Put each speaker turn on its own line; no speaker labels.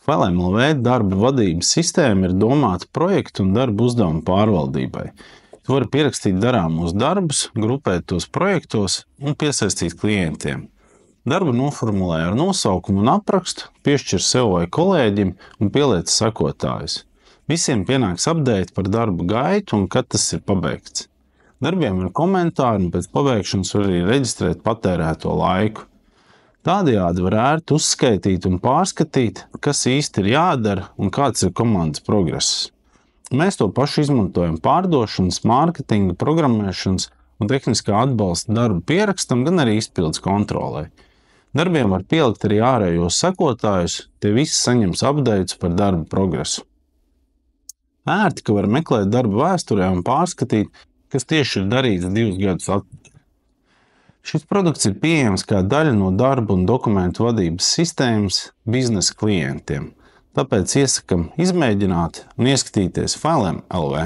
FLMLV darba vadības sistēma ir domāta projektu un darba uzdevumu pārvaldībai. Tu vari pierakstīt darāmos darbus, grupēt tos projektos un piesaistīt klientiem. Darbu noformulē ar nosaukumu un aprakstu, piešķir sev vai kolēģim un pieliec sekotājus. Visiem pienāks update par darbu gaitu un kad tas ir pabeigts. Darbiem ir komentāri un pēc pabeigšanas var arī reģistrēt patērēto laiku. Tādējādi var ērti uzskaitīt un pārskatīt, kas īsti ir jādara un kāds ir komandas progress. Mēs to pašu izmantojam pārdošanas, mārketinga, programmēšanas un tehniskā atbalsta darbu pierakstam, gan arī izpildes kontrolei. Darbiem var pielikt arī ārējos sekotājus, tie visi saņems updates par darbu progresu. Ērti, ka var meklēt darba vēsturē un pārskatīt, kas tieši ir darīts 2 gadus atpakaļ. Šis produkts ir pieejams kā daļa no darba un dokumentu vadības sistēmas biznesa klientiem. Tāpēc iesakam izmēģināt un ieskatīties FLMLV.